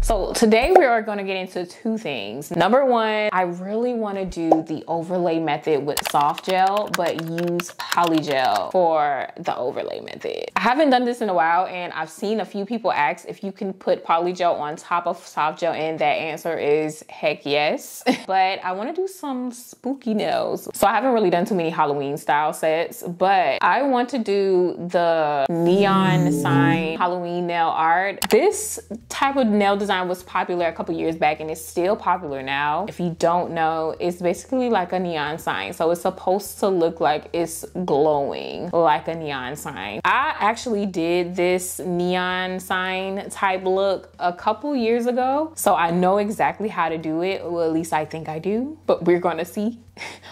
So today we are going to get into two things. Number one, I really want to do the overlay method with Softgel, but use polygel for the overlay method. I haven't done this in a while, and I've seen a few people ask if you can put polygel on top of Softgel, and that answer is heck yes. But I want to do some spooky nails. So I haven't really done too many Halloween style sets, but I want to do the neon sign Halloween nail art. This type of nail design was popular a couple years back, and it's still popular now. If you don't know, it's basically like a neon sign. So it's supposed to look like it's glowing like a neon sign. I actually did this neon sign type look a couple years ago, so I know exactly how to do it. Well, at least I think I do, but we're gonna see.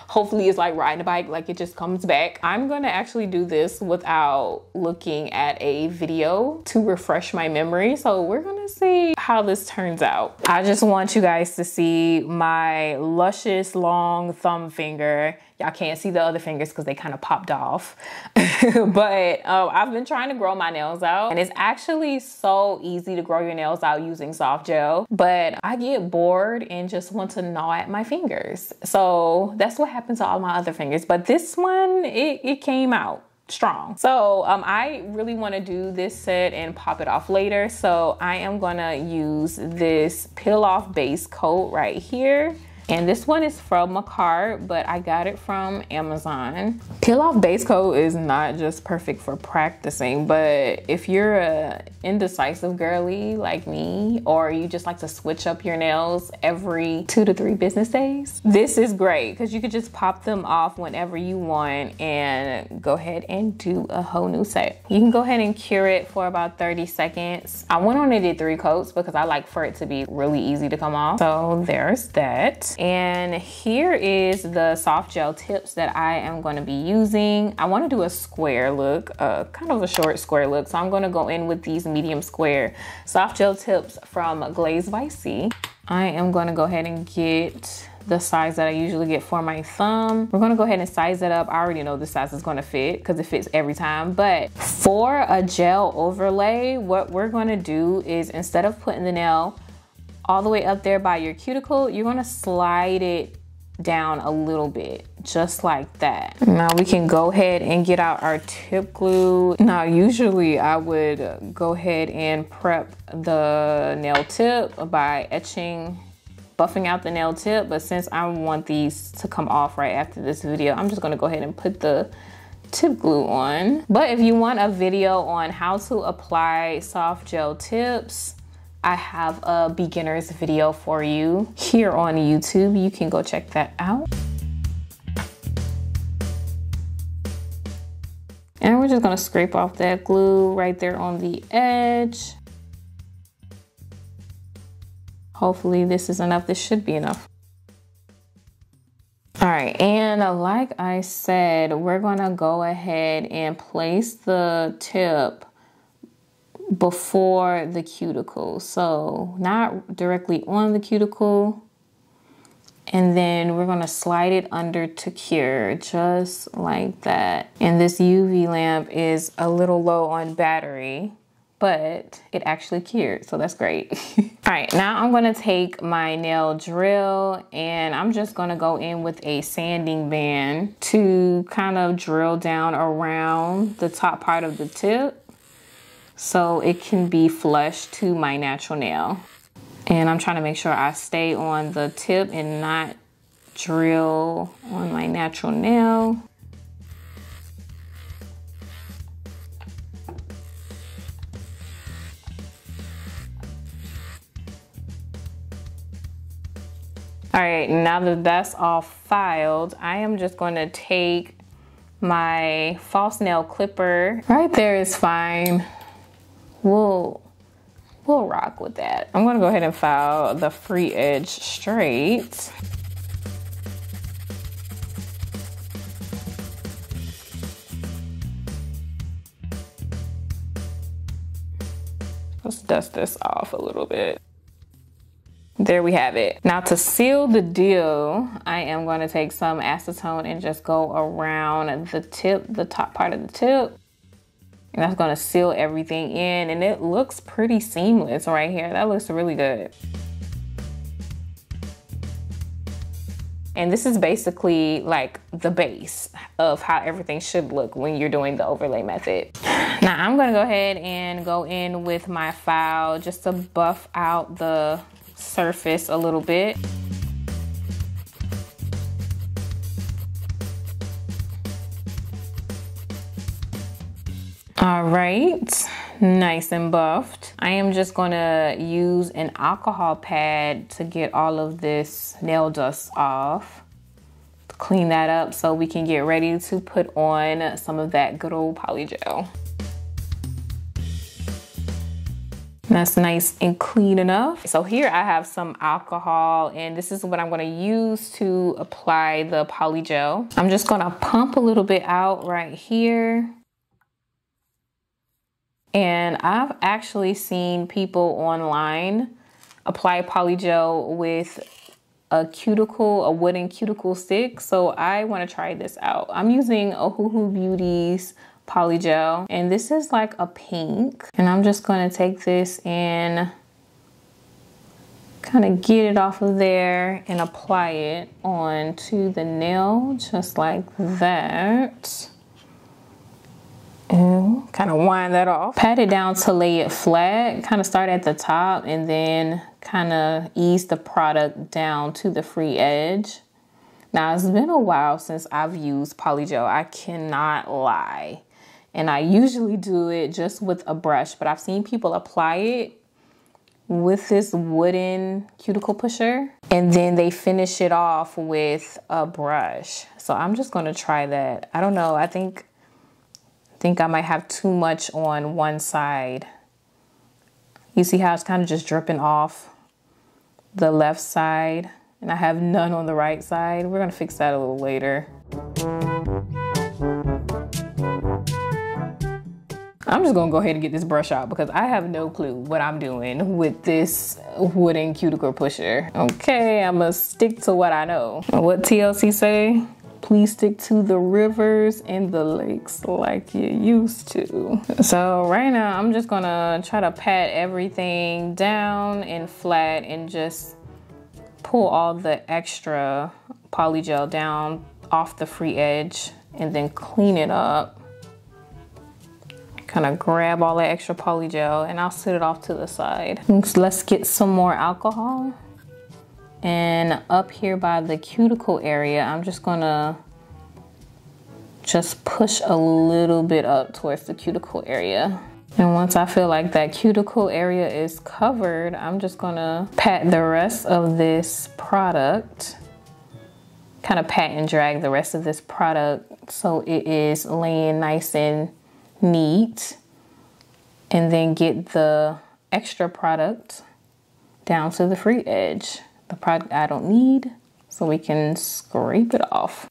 Hopefully it's like riding a bike, like it just comes back. I'm gonna actually do this without looking at a video to refresh my memory. So we're gonna see how this turns out. I just want you guys to see my luscious long thumb finger. Y'all can't see the other fingers because they kind of popped off. But I've been trying to grow my nails out, and it's actually so easy to grow your nails out using soft gel, but I get bored and just want to gnaw at my fingers. So that's what happened to all my other fingers. But this one, it came out strong. So I really want to do this set and pop it off later. So I am gonna use this peel off base coat right here. And this one is from Macart, but I got it from Amazon. Peel off base coat is not just perfect for practicing, but if you're a indecisive girly like me, or you just like to switch up your nails every 2 to 3 business days, this is great because you could just pop them off whenever you want and go ahead and do a whole new set. You can go ahead and cure it for about 30 seconds. I went on and did 3 coats because I like for it to be really easy to come off. So there's that. And here is the soft gel tips that I am going to be using. I want to do a square look, kind of a short square look. So I'm going to go in with these medium square soft gel tips from Glaze by C. I am going to go ahead and get the size that I usually get for my thumb. We're going to go ahead and size it up. I already know the size is going to fit because it fits every time. But for a gel overlay, what we're going to do is, instead of putting the nail all the way up there by your cuticle, you're gonna slide it down a little bit, just like that. Now we can go ahead and get out our tip glue. Now usually I would go ahead and prep the nail tip by buffing out the nail tip, but since I want these to come off right after this video, I'm just gonna go ahead and put the tip glue on. But if you want a video on how to apply soft gel tips, I have a beginner's video for you here on YouTube. You can go check that out. And we're just gonna scrape off that glue right there on the edge. Hopefully this is enough. This should be enough. All right, and like I said, we're gonna go ahead and place the tip before the cuticle, so not directly on the cuticle, and then we're going to slide it under to cure, just like that. And this UV lamp is a little low on battery, but it actually cured, so that's great. All right, now I'm going to take my nail drill and I'm just going to go in with a sanding band to kind of drill down around the top part of the tip, so it can be flush to my natural nail. And I'm trying to make sure I stay on the tip and not drill on my natural nail. All right, now that that's all filed, I am just going to take my false nail clipper. Right there is fine. We'll rock with that. I'm gonna go ahead and file the free edge straight. Let's dust this off a little bit. There we have it. Now to seal the deal, I am going to take some acetone and just go around the tip, the top part of the tip. And that's gonna seal everything in, and it looks pretty seamless right here. That looks really good. And this is basically like the base of how everything should look when you're doing the overlay method. Now I'm gonna go ahead and go in with my file just to buff out the surface a little bit. All right, nice and buffed. I am just gonna use an alcohol pad to get all of this nail dust off, to clean that up so we can get ready to put on some of that good old polygel. That's nice and clean enough. So here I have some alcohol, and this is what I'm gonna use to apply the polygel. I'm just gonna pump a little bit out right here. And I've actually seen people online apply polygel with a wooden cuticle stick. So I want to try this out. I'm using Ohuhu Beauty's polygel, and this is like a pink. And I'm just going to take this and kind of get it off of there and apply it onto the nail just like that. And kind of wind that off. Pat it down to lay it flat. Kind of start at the top and then kind of ease the product down to the free edge. Now, it's been a while since I've used polygel. I cannot lie. And I usually do it just with a brush, but I've seen people apply it with this wooden cuticle pusher, and then they finish it off with a brush. So I'm just gonna try that. I don't know, I think I might have too much on one side. You see how it's kind of just dripping off the left side, and I have none on the right side. We're gonna fix that a little later. I'm just gonna go ahead and get this brush out because I have no clue what I'm doing with this wooden cuticle pusher. Okay, I'm gonna stick to what I know. What TLC say? Please stick to the rivers and the lakes like you used to. So right now, I'm just gonna try to pat everything down and flat and just pull all the extra polygel down off the free edge and then clean it up. Kind of grab all that extra polygel and I'll set it off to the side. Let's get some more alcohol. And up here by the cuticle area, I'm just gonna push a little bit up towards the cuticle area. And once I feel like that cuticle area is covered, I'm just gonna pat the rest of this product, kind of pat and drag the rest of this product so it is laying nice and neat, and then get the extra product down to the free edge. The product I don't need, so we can scrape it off.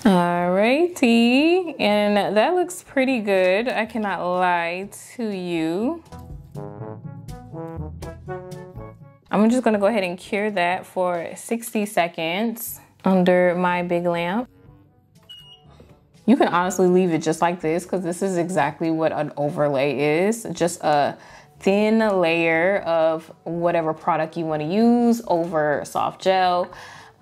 Alrighty, and that looks pretty good. I cannot lie to you. I'm just gonna go ahead and cure that for 60 seconds under my big lamp. You can honestly leave it just like this because this is exactly what an overlay is. Just a thin layer of whatever product you wanna use over soft gel.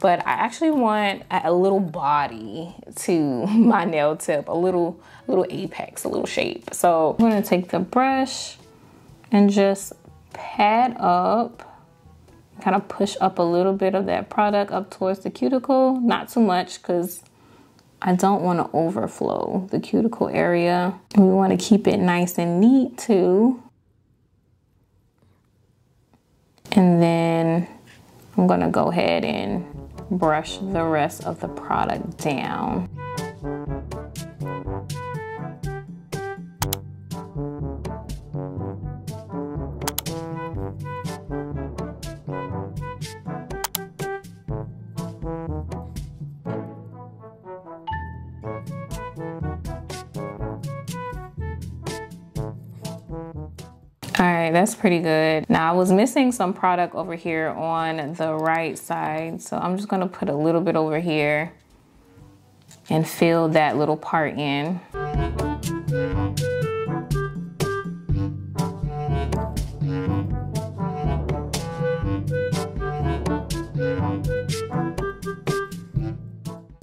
But I actually want a little body to my nail tip, a little apex, a little shape. So I'm gonna take the brush and just pat up, kind of push up a little bit of that product up towards the cuticle. Not too much because I don't want to overflow the cuticle area. We want to keep it nice and neat too. And then I'm gonna go ahead and brush the rest of the product down. All right, that's pretty good. Now I was missing some product over here on the right side, so I'm just gonna put a little bit over here and fill that little part in.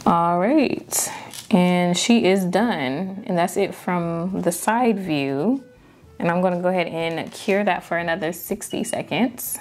All right, and she is done, and that's it from the side view. And I'm gonna go ahead and cure that for another 60 seconds.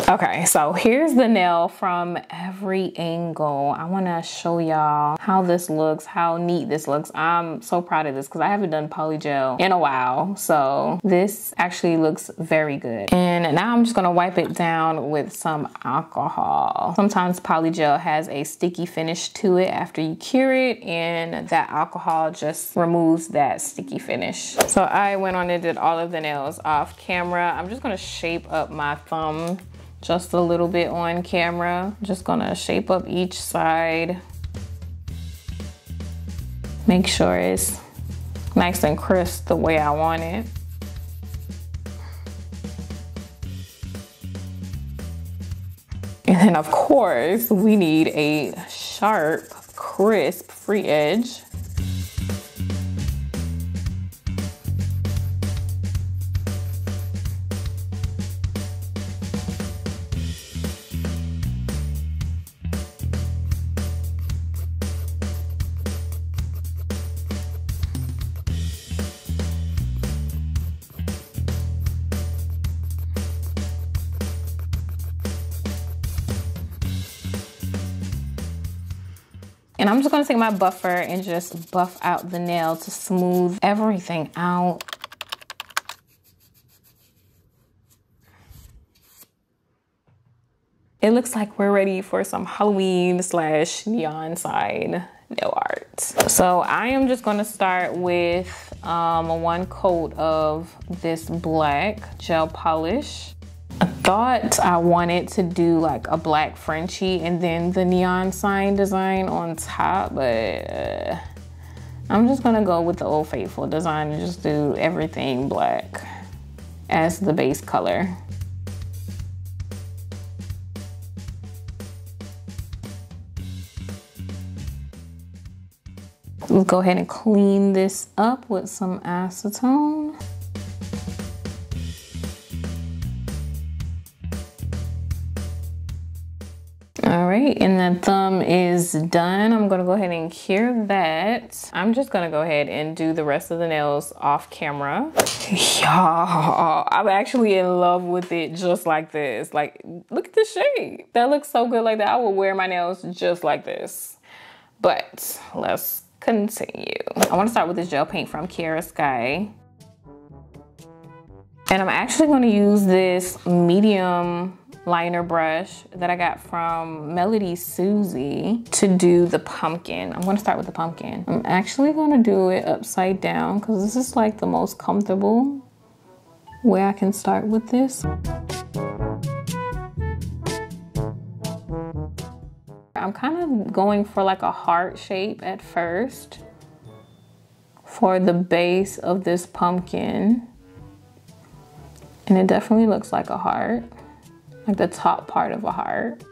Okay, so here's the nail from every angle. I wanna show y'all how this looks, how neat this looks. I'm so proud of this because I haven't done polygel in a while. So this actually looks very good. And now I'm just gonna wipe it down with some alcohol. Sometimes polygel has a sticky finish to it after you cure it, and that alcohol just removes that sticky finish. So I went on and did all of the nails off camera. I'm just gonna shape up my thumb just a little bit on camera. Just gonna shape up each side. Make sure it's nice and crisp the way I want it. And then of course, we need a sharp, crisp free edge. And I'm just gonna take my buffer and just buff out the nail to smooth everything out. It looks like we're ready for some Halloween / neon side nail art. So I am just gonna start with one coat of this black gel polish. I thought I wanted to do like a black Frenchie and then the neon sign design on top, but I'm just gonna go with the Old Faithful design and just do everything black as the base color. Let's go ahead and clean this up with some acetone. All right, and that thumb is done. I'm gonna go ahead and cure that. I'm just gonna go ahead and do the rest of the nails off camera. Y'all, I'm actually in love with it just like this. Like, look at the shade. That looks so good like that. I will wear my nails just like this. But let's continue. I wanna start with this gel paint from Kiara Sky. And I'm actually gonna use this medium liner brush that I got from Melody Susie to do the pumpkin. I'm gonna start with the pumpkin. I'm actually gonna do it upside down because this is like the most comfortable way I can start with this. I'm kind of going for like a heart shape at first for the base of this pumpkin. And it definitely looks like a heart. Like the top part of a heart.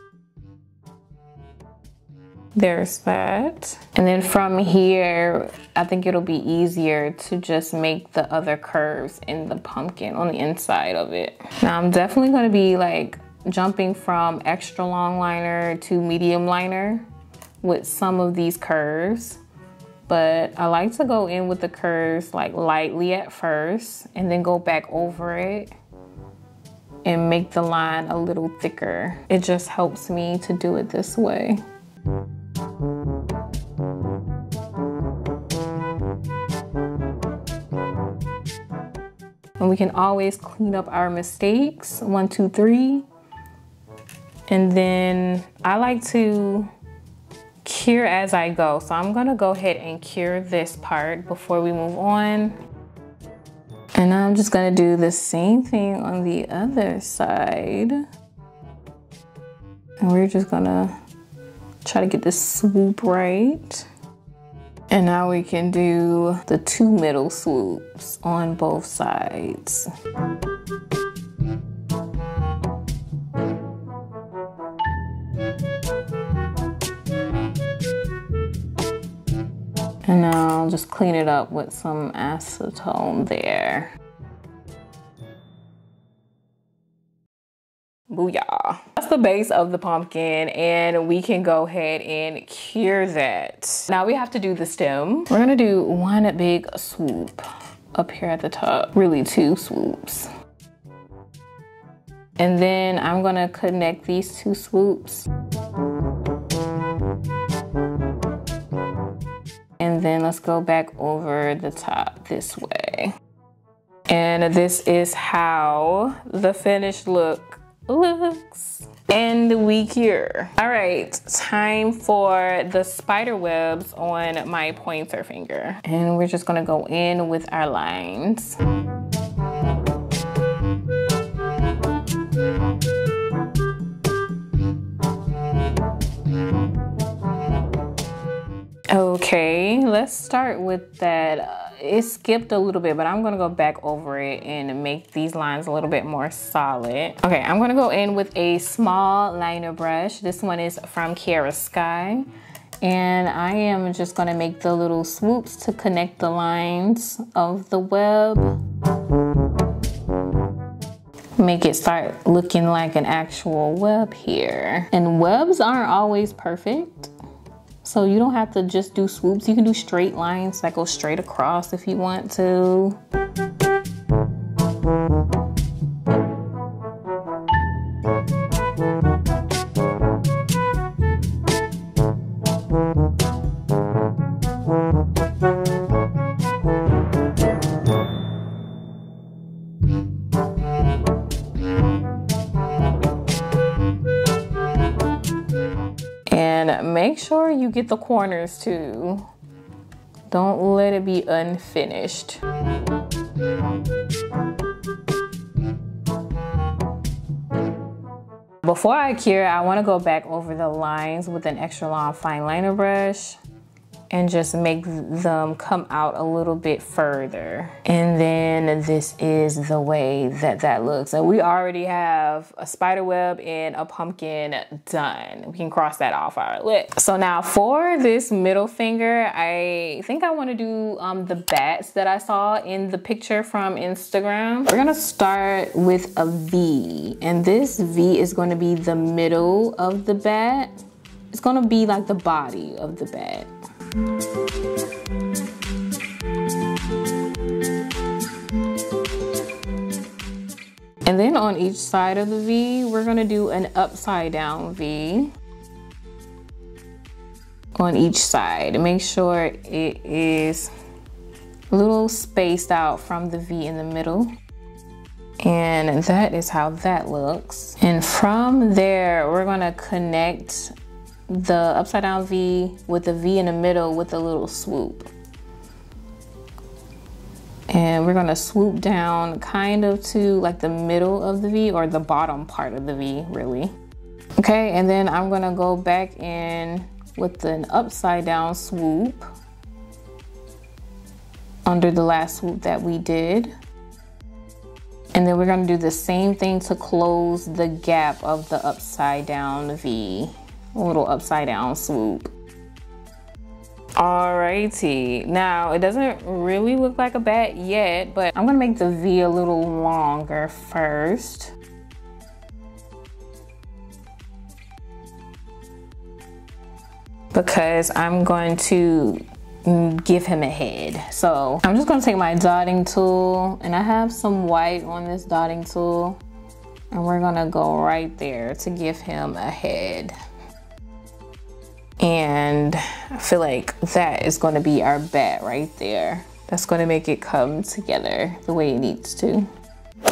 There's that. And then from here, I think it'll be easier to just make the other curves in the pumpkin on the inside of it. Now I'm definitely gonna be like jumping from extra long liner to medium liner with some of these curves. But I like to go in with the curves like lightly at first and then go back over it and make the line a little thicker. It just helps me to do it this way. And we can always clean up our mistakes, 1, 2, 3. And then I like to cure as I go. So I'm gonna go ahead and cure this part before we move on. And now I'm just gonna do the same thing on the other side. And we're just gonna try to get this swoop right. And now we can do the 2 middle swoops on both sides. And now I'll just clean it up with some acetone there. Booyah. That's the base of the pumpkin, and we can go ahead and cure that. Now we have to do the stem. We're gonna do 1 big swoop up here at the top. Really 2 swoops. And then I'm gonna connect these 2 swoops. And then let's go back over the top this way. And this is how the finished look looks. And we cure. All right, time for the spider webs on my pointer finger. And we're just gonna go in with our lines. Okay, let's start with that. It skipped a little bit, but I'm gonna go back over it and make these lines a little bit more solid. Okay, I'm gonna go in with a small liner brush. This one is from Kiara Sky. And I am just gonna make the little swoops to connect the lines of the web. Make it start looking like an actual web here. And webs aren't always perfect. So you don't have to just do swoops. You can do straight lines that go straight across if you want to. And make sure you get the corners too. Don't let it be unfinished. Before I cure, I want to go back over the lines with an extra long fine liner brush and just make them come out a little bit further. And then this is the way that that looks. And we already have a spider web and a pumpkin done. We can cross that off our list. So now for this middle finger, I think I want to do the bats that I saw in the picture from Instagram. We're gonna start with a V, and this V is going to be the middle of the bat. It's going to be like the body of the bat. And then on each side of the V, we're gonna do an upside down V on each side. Make sure it is a little spaced out from the V in the middle. And that is how that looks. And from there, we're gonna connect the upside down V with the V in the middle with a little swoop. And we're gonna swoop down kind of to like the middle of the V, or the bottom part of the V, really. Okay, and then I'm gonna go back in with an upside down swoop under the last swoop that we did. And then we're gonna do the same thing to close the gap of the upside down V. A little upside down swoop. Alrighty, now it doesn't really look like a bat yet, but I'm gonna make the V a little longer first. Because I'm going to give him a head. So I'm just gonna take my dotting tool, and I have some white on this dotting tool, and we're gonna go right there to give him a head. And I feel like that is going to be our bat right there. That's going to make it come together the way it needs to.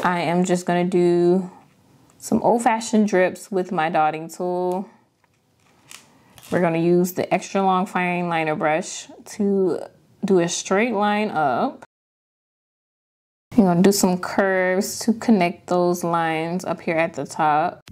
I am just going to do some old-fashioned drips with my dotting tool. We're going to use the extra long fine liner brush to do a straight line up. I'm going to do some curves to connect those lines up here at the top.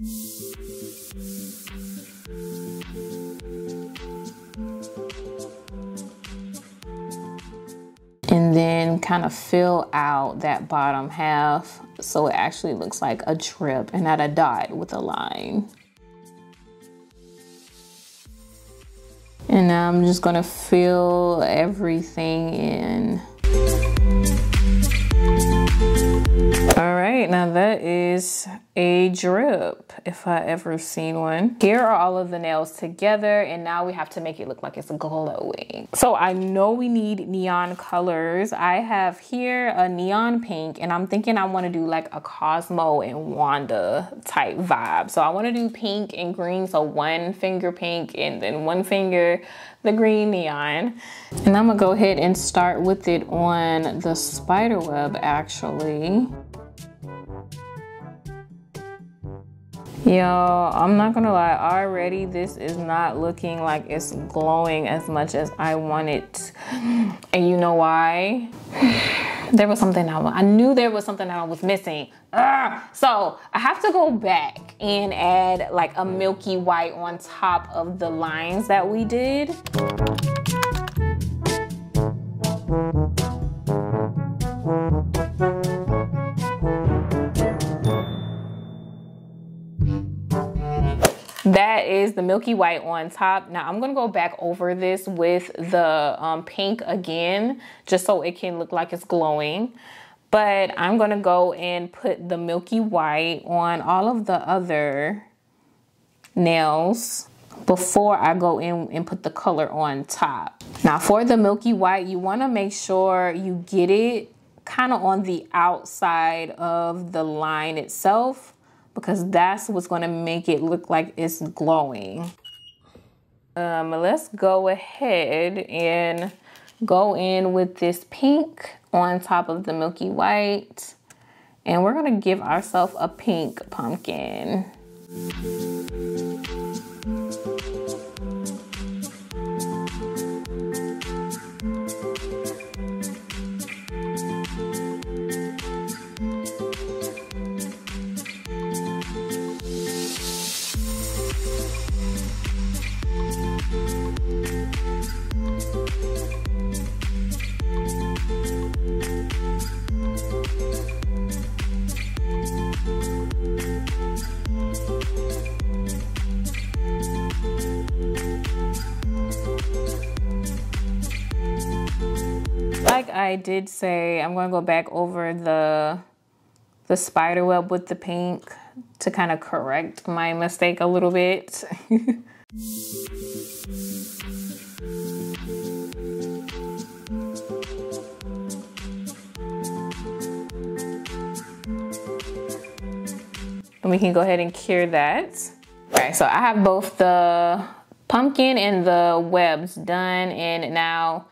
And then kind of fill out that bottom half so it actually looks like a drip and not a dot with a line. And now I'm just gonna fill everything in. All right, now that is a drip, if I ever seen one. Here are all of the nails together, and now we have to make it look like it's glowing. So I know we need neon colors. I have here a neon pink, and I'm thinking I wanna do like a Cosmo and Wanda type vibe. So I wanna do pink and green, so one finger pink and then one finger the green neon. And I'm gonna go ahead and start with it on the spider web actually. Y'all, I'm not gonna lie, already this is not looking like it's glowing as much as I want it. And you know why? There was something I knew there was something I was missing. So I have to go back and add like a milky white on top of the lines that we did. That is the milky white on top. Now I'm gonna go back over this with the pink again, just so it can look like it's glowing. But I'm gonna go and put the milky white on all of the other nails before I go in and put the color on top. Now for the milky white, you wanna make sure you get it kind of on the outside of the line itself, because that's what's gonna make it look like it's glowing. Let's go ahead and go in with this pink on top of the milky white. And we're gonna give ourselves a pink pumpkin. Like I did say, I'm gonna go back over the spider web with the pink to kind of correct my mistake a little bit. And we can go ahead and cure that. All right, so I have both the pumpkin and the webs done, and now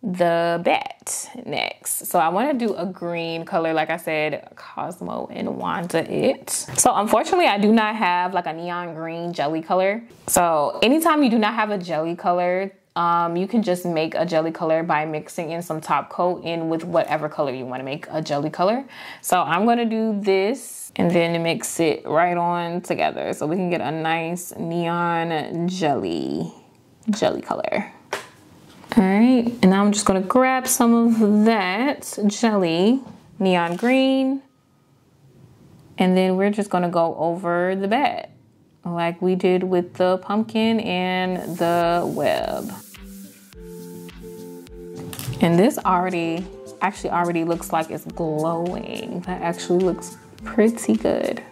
the bat next. So I want to do a green color, like I said, Cosmo and Wanda it. So unfortunately I do not have like a neon green jelly color. So anytime you do not have a jelly color, you can just make a jelly color by mixing in some top coat in with whatever color you want to make a jelly color. So I'm going to do this and then mix it right on together so we can get a nice neon jelly color. All right, and now I'm just gonna grab some of that jelly, neon green, and then we're just gonna go over the bat like we did with the pumpkin and the web. And this actually already looks like it's glowing. That actually looks pretty good.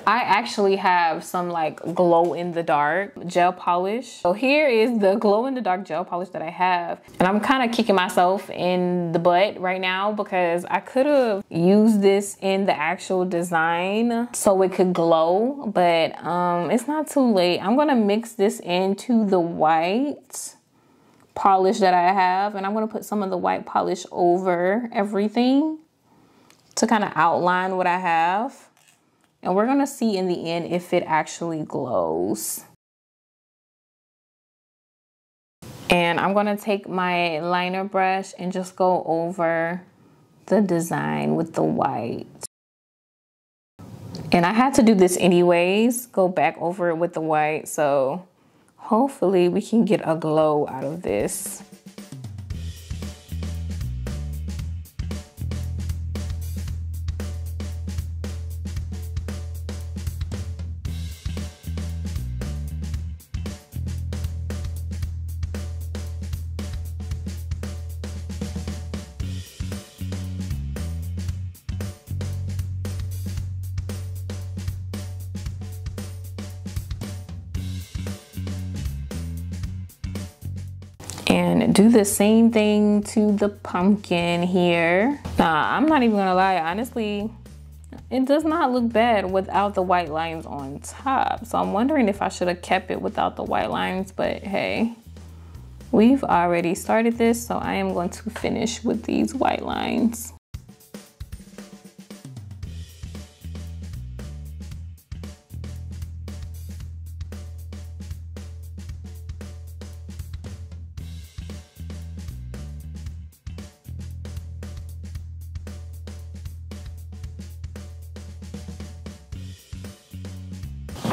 I actually have some like glow in the dark gel polish. So here is the glow in the dark gel polish that I have. And I'm kind of kicking myself in the butt right now because I could have used this in the actual design so it could glow, but it's not too late. I'm gonna mix this into the white polish that I have, and I'm gonna put some of the white polish over everything to kind of outline what I have. And we're gonna see in the end if it actually glows. And I'm gonna take my liner brush and just go over the design with the white. And I had to do this anyways, go back over it with the white, so hopefully we can get a glow out of this. And do the same thing to the pumpkin here. I'm not even gonna lie, honestly, it does not look bad without the white lines on top. So I'm wondering if I should have kept it without the white lines, but hey, we've already started this, so I am going to finish with these white lines.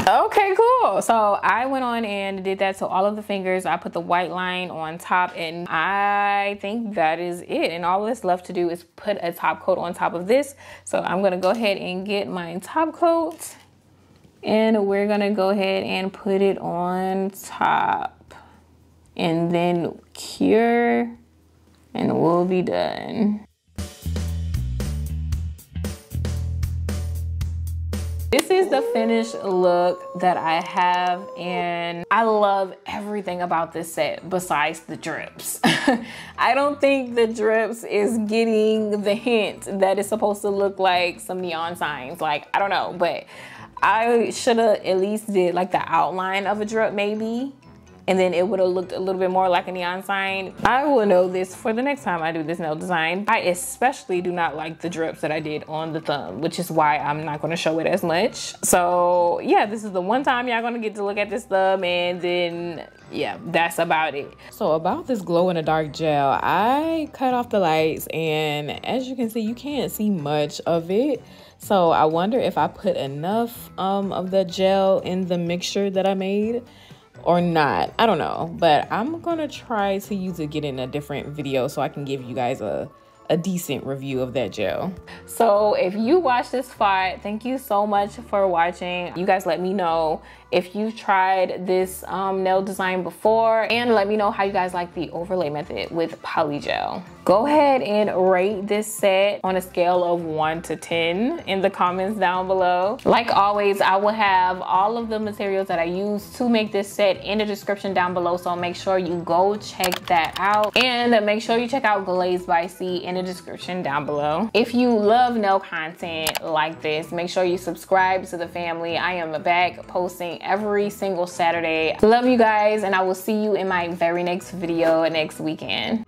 Okay, cool. So I went on and did that to all of the fingers. I put the white line on top, and I think that is it. And all that's left to do is put a top coat on top of this. So I'm gonna go ahead and get my top coat, and we're gonna go ahead and put it on top and then cure, and we'll be done. This is the finished look that I have, and I love everything about this set besides the drips. I don't think the drips is getting the hint that it's supposed to look like some neon signs. Like, I don't know, but I should have at least did like the outline of a drip maybe, and then it would have looked a little bit more like a neon sign. I will know this for the next time I do this nail design. I especially do not like the drips that I did on the thumb, which is why I'm not gonna show it as much. So yeah, this is the one time y'all gonna get to look at this thumb, and then yeah, that's about it. So about this glow in the dark gel, I cut off the lights, and as you can see, you can't see much of it. So I wonder if I put enough of the gel in the mixture that I made or not. I don't know, but I'm gonna try to use it again in a different video so I can give you guys a decent review of that gel. So if you watched this far, thank you so much for watching. You guys let me know if you've tried this nail design before, and let me know how you guys like the overlay method with polygel. Go ahead and rate this set on a scale of 1 to 10 in the comments down below. Like always, I will have all of the materials that I use to make this set in the description down below, so make sure you go check that out, and make sure you check out Glaze by C in the description down below. If you love nail content like this, make sure you subscribe to the family. I am back posting every single Saturday. Love you guys, and I will see you in my very next video next weekend.